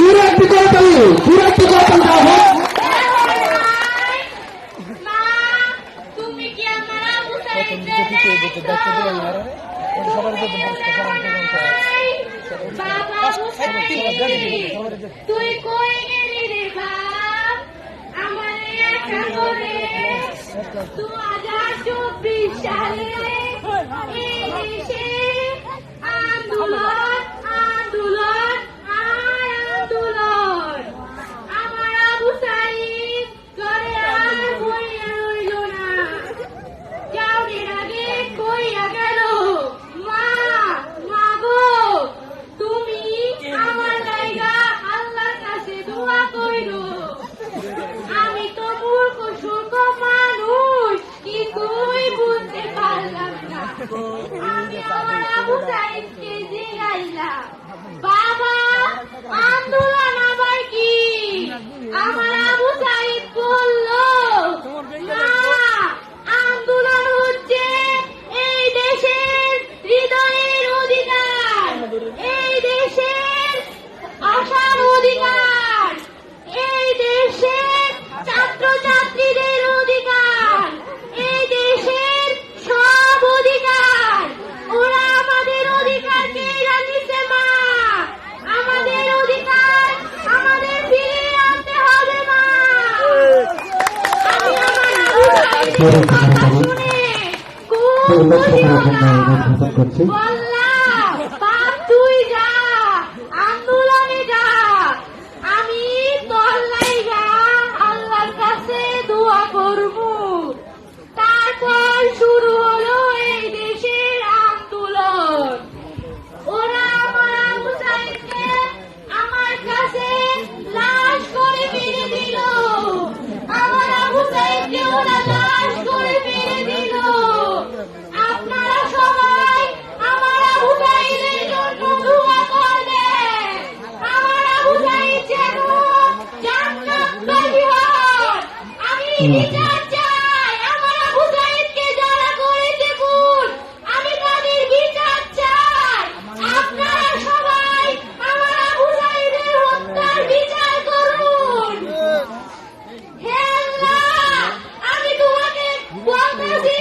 জোরে একটি করতালি, জোরে একটি করতালি দাও। তুমি কি আমার আবু সাইদকে তুই কই গেলি রে বাপ আমার একা করে 2024 সালে এই দেশে আন্দোলন আন্দোলন আর আন্দোলন আমার আবু সাইদ করে আর বইয়া রইল না যাওয়ার আগে কইয়া গেল মা মা গো তুমি আমার জায়গা আল্লাহর কাছে দোয়া কইরো আমি তো মূর্খ সূর্খ মানুষ কিছুই বুঝতে পারলাম না আমি আমার আবু সাইদকে জিগাইলাম বাবা আন্দোলন আবার কি আমার আবু সাইদ বলল না আন্দোলন হচ্ছে এই দেশের হৃদয়ের অধিকার এই দেশের আশার অধিকার এই দেশের ছাত্রছাত্রীদের অধিকার এই দেশের সব অধিকার ওরা আমাদের অধিকারকে জানিয়েছে মা আমাদের অধিকার আমাদের ফিরিয়ে আনতে হবে মা আমি আমার আবু সাইদের কথা শুনে খুব করছি। বললাম বাপ তুই যা আন্দোলনে যা আমি তোর লাইগা আল্লাহর কাছে দোয়া করব তারপর শুরু হলো এই দেশের আন্দোলন ওরা আমার আবু সাইদকে আমার কাছে লাশ করে ফিরে দিল আমার আবু সাইদকে ওরা লাশ করে ফিরে দিল আপনারা সবাই আমার আবু সাইদের জন্য দোয়া করবেন আমার আবু সাইদ যেন জান্নাতবাসী হয় আমি বিচার চাই আমার আবু সাইদকে যারা করেছে খুন আমি তাদের বিচার চাই আপনারা সবাই আমার আবু সাইদের হত্যার বিচার করুন হে আল্লাহ আমি তোমাকে বলতেছি